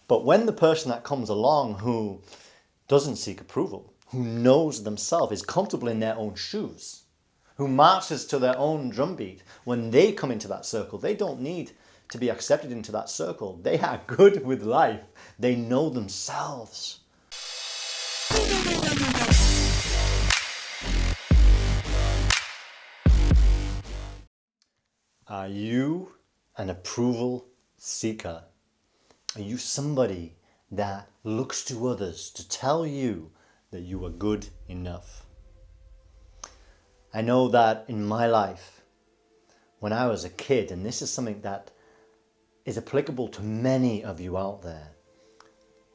But when the person that comes along who doesn't seek approval, who knows themselves, is comfortable in their own shoes, who marches to their own drumbeat, when they come into that circle, they don't need to be accepted into that circle. They are good with life. They know themselves. Are you an approval seeker? Are you somebody that looks to others to tell you that you are good enough? I know that in my life, when I was a kid, and this is something that is applicable to many of you out there,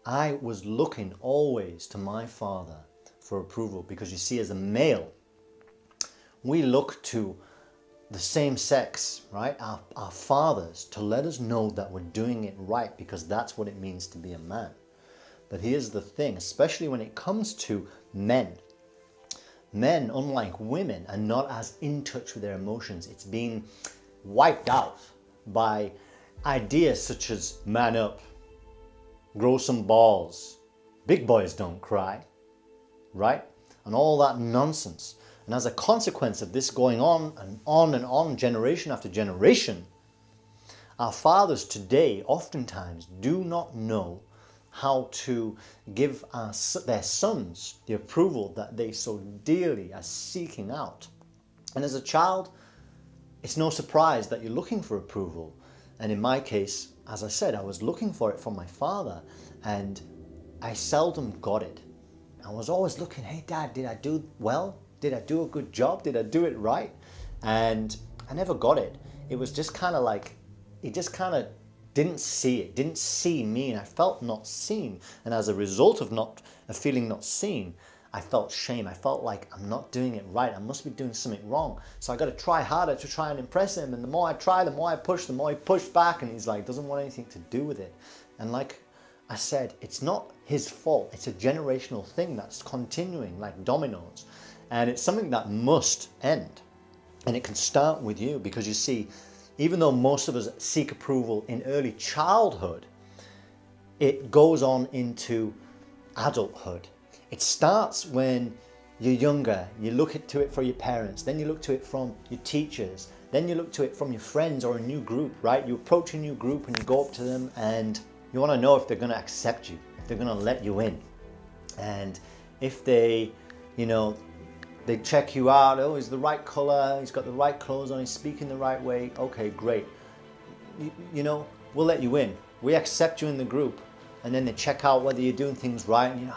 I was looking always to my father for approval, because you see, as a male, we look to the same sex, right? Our fathers, to let us know that we're doing it right, because that's what it means to be a man. But here's the thing, especially when it comes to men. Men, unlike women, are not as in touch with their emotions. It's been wiped out by ideas such as man up, grow some balls, big boys don't cry, right? And all that nonsense. And as a consequence of this going on and on and on, generation after generation, our fathers today oftentimes do not know how to give their sons the approval that they so dearly are seeking out. And as a child, it's no surprise that you're looking for approval. And in my case, as I said, I was looking for it from my father, and I seldom got it. I was always looking, hey Dad, did I do well? Did I do a good job? Did I do it right? And I never got it. It was just kind of like, he just kind of didn't see it, didn't see me, and I felt not seen. And as a result of feeling not seen, I felt shame. I felt like I'm not doing it right. I must be doing something wrong. So I got to try harder to try and impress him. And the more I try, the more I push, the more he pushed back. And he's like, doesn't want anything to do with it. And like I said, it's not his fault. It's a generational thing that's continuing like dominoes. And it's something that must end. And it can start with you, because you see, even though most of us seek approval in early childhood, it goes on into adulthood. It starts when you're younger. You look to it for your parents, then you look to it from your teachers, then you look to it from your friends or a new group, right? You approach a new group and you go up to them and you want to know if they're going to accept you, if they're going to let you in. And if they, they check you out. Oh, he's the right color, he's got the right clothes on, he's speaking the right way. Okay, great. We'll let you in. We accept you in the group. And then they check out whether you're doing things right. And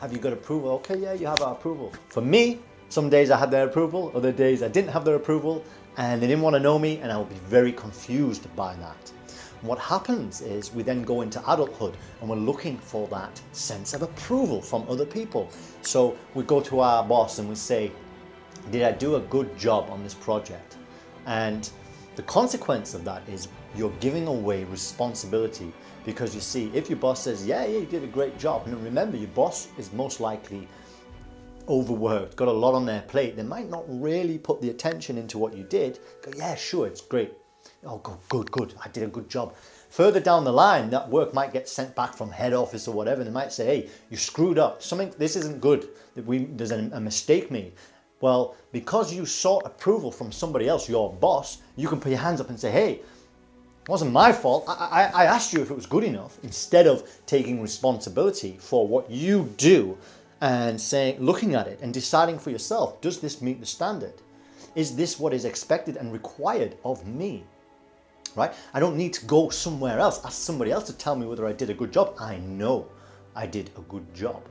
have you got approval? Okay, yeah, you have our approval. For me, some days I had their approval, other days I didn't have their approval, and they didn't want to know me, and I would be very confused by that. And what happens is we then go into adulthood and we're looking for that sense of approval from other people. So we go to our boss and we say, did I do a good job on this project? And the consequence of that is you're giving away responsibility, because you see, if your boss says, yeah, you did a great job, and remember, your boss is most likely overworked, got a lot on their plate. They might not really put the attention into what you did. Go, yeah, sure, it's great. Oh, good, I did a good job. Further down the line, that work might get sent back from head office or whatever. They might say, hey, you screwed up. This isn't good. There's a mistake made. Well, because you sought approval from somebody else, your boss, you can put your hands up and say, hey, it wasn't my fault. I asked you if it was good enough, instead of taking responsibility for what you do and looking at it and deciding for yourself, does this meet the standard? Is this what is expected and required of me? Right? I don't need to go somewhere else, ask somebody else to tell me whether I did a good job. I know I did a good job.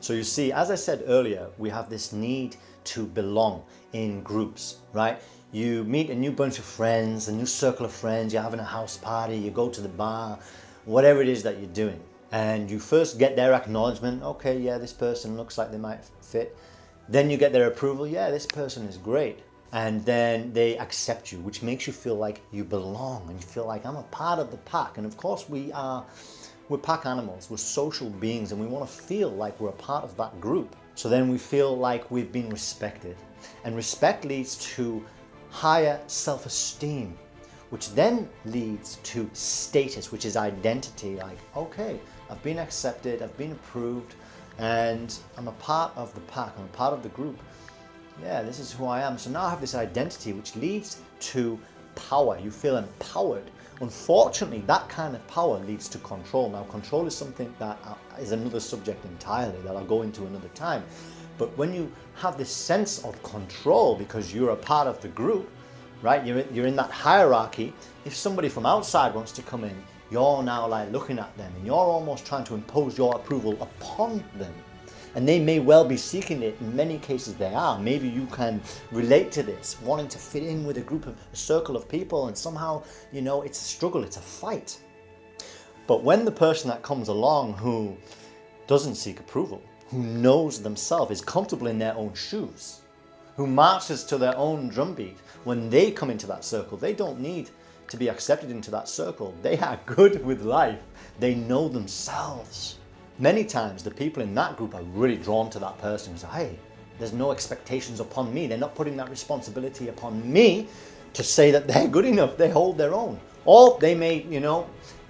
So you see, as I said earlier, we have this need to belong in groups, right? You meet a new bunch of friends, a new circle of friends, you're having a house party, you go to the bar, whatever it is that you're doing. And you first get their acknowledgement, okay, yeah, this person looks like they might fit. Then you get their approval, yeah, this person is great. And then they accept you, which makes you feel like you belong, and you feel like I'm a part of the pack. And of course we're pack animals, we're social beings, and we want to feel like we're a part of that group. So then we feel like we've been respected. And respect leads to higher self-esteem, which then leads to status, which is identity. Like, okay, I've been accepted, I've been approved, and I'm a part of the pack, I'm a part of the group. Yeah, this is who I am. So now I have this identity, which leads to power. You feel empowered. Unfortunately, that kind of power leads to control. Now, control is something that is another subject entirely that I'll go into another time. But when you have this sense of control because you're a part of the group, right? You're in that hierarchy. If somebody from outside wants to come in, you're now like looking at them and you're almost trying to impose your approval upon them. And they may well be seeking it. In many cases they are. Maybe you can relate to this, wanting to fit in with a circle of people, and somehow, it's a struggle, it's a fight. But when the person that comes along who doesn't seek approval, who knows themselves, is comfortable in their own shoes, who marches to their own drumbeat, when they come into that circle, they don't need to be accepted into that circle. They are good with life. They know themselves. Many times the people in that group are really drawn to that person who says, hey, there's no expectations upon me. They're not putting that responsibility upon me to say that they're good enough. They hold their own. Or they may,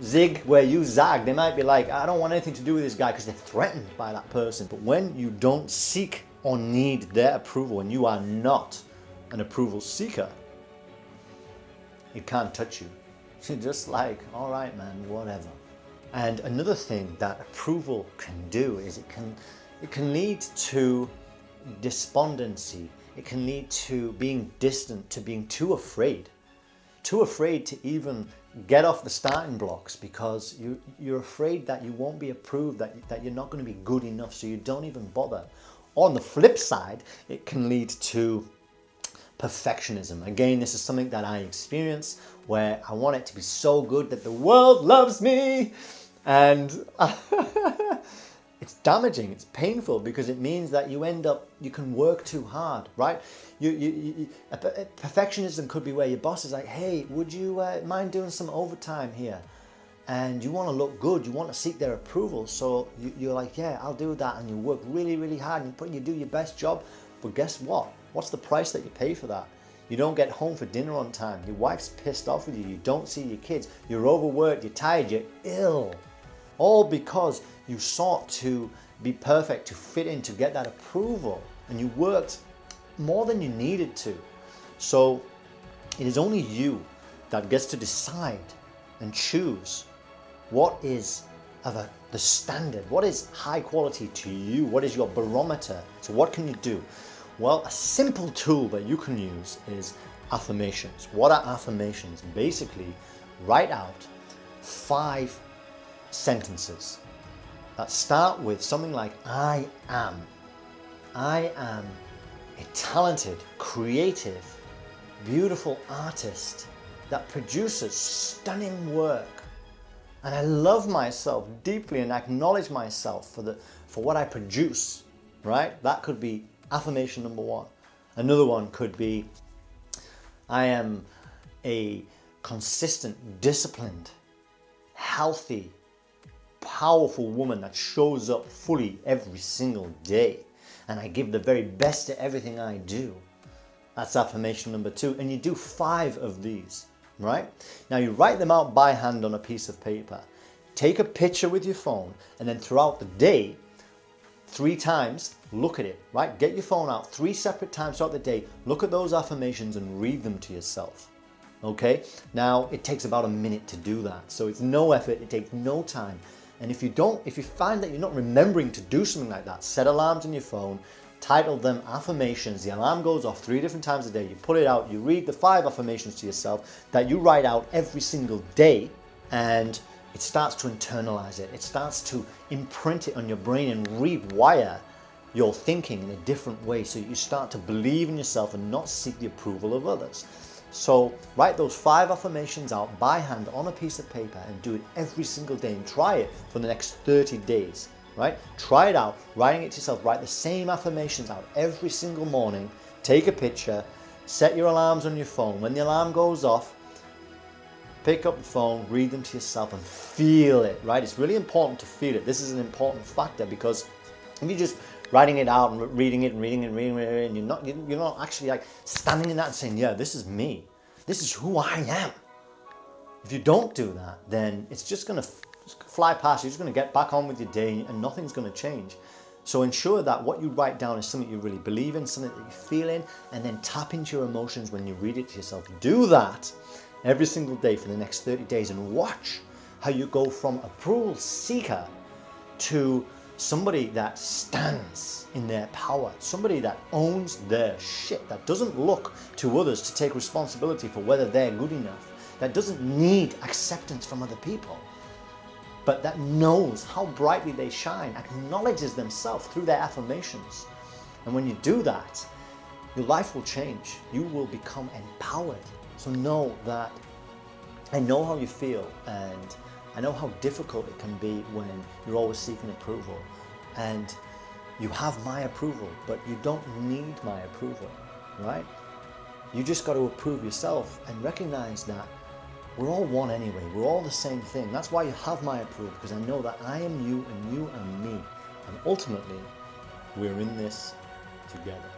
zig where you zag. They might be like, I don't want anything to do with this guy, because they're threatened by that person. But when you don't seek or need their approval, and you are not an approval seeker, it can't touch you. You're just like, all right, man, whatever. And another thing that approval can do is it can lead to despondency. It can lead to being distant, to being too afraid to even get off the starting blocks, because you're afraid that you won't be approved, that you're not going to be good enough, so you don't even bother. On the flip side, it can lead to perfectionism. Again, this is something that I experience, where I want it to be so good that the world loves me. And it's damaging, it's painful, because it means that you can work too hard, right? Perfectionism could be where your boss is like, hey, would you mind doing some overtime here? And you want to look good, you want to seek their approval, so you're like, yeah, I'll do that, and you work really, really hard, and you do your best job, but guess what? What's the price that you pay for that? You don't get home for dinner on time, your wife's pissed off with you, you don't see your kids, you're overworked, you're tired, you're ill. All because you sought to be perfect, to fit in, to get that approval, and you worked more than you needed to. So it is only you that gets to decide and choose what is the standard, what is high quality to you, what is your barometer. So what can you do? Well, a simple tool that you can use is affirmations. What are affirmations? Basically, write out 5 sentences that start with something like, I am a talented, creative, beautiful artist that produces stunning work, and I love myself deeply and acknowledge myself for what I produce, right? That could be affirmation number 1. Another one could be, I am a consistent, disciplined, healthy, powerful woman that shows up fully every single day, and I give the very best to everything I do. That's affirmation number 2. And you do 5 of these, right? Now you write them out by hand on a piece of paper. Take a picture with your phone, and then throughout the day, 3 times, look at it, right? Get your phone out 3 separate times throughout the day. Look at those affirmations and read them to yourself. Okay? Now, it takes about a minute to do that. So it's no effort, it takes no time. And if you find that you're not remembering to do something like that, set alarms on your phone, title them affirmations. The alarm goes off 3 different times a day. You pull it out, you read the 5 affirmations to yourself that you write out every single day, and it starts to internalize it. It starts to imprint it on your brain and rewire your thinking in a different way, so you start to believe in yourself and not seek the approval of others. So write those 5 affirmations out by hand on a piece of paper and do it every single day, and try it for the next 30 days, right? Try it out, writing it to yourself. Write the same affirmations out every single morning. Take a picture, set your alarms on your phone. When the alarm goes off, pick up the phone, read them to yourself and feel it, right? It's really important to feel it. This is an important factor, because if you're just writing it out and reading it, and you're not actually like standing in that and saying, yeah, this is me. This is who I am. If you don't do that, then it's just going to fly past. You're just going to get back on with your day and nothing's going to change. So ensure that what you write down is something you really believe in, something that you're feeling, and then tap into your emotions when you read it to yourself. Do that every single day for the next 30 days and watch how you go from approval seeker to somebody that stands in their power, somebody that owns their shit, that doesn't look to others to take responsibility for whether they're good enough, that doesn't need acceptance from other people, but that knows how brightly they shine, acknowledges themselves through their affirmations. And when you do that, your life will change. You will become empowered. So know that I know how you feel, and I know how difficult it can be when you're always seeking approval. And you have my approval, but you don't need my approval, right? You just got to approve yourself and recognize that we're all one anyway. We're all the same thing. That's why you have my approval, because I know that I am you and you are me. And ultimately, we're in this together.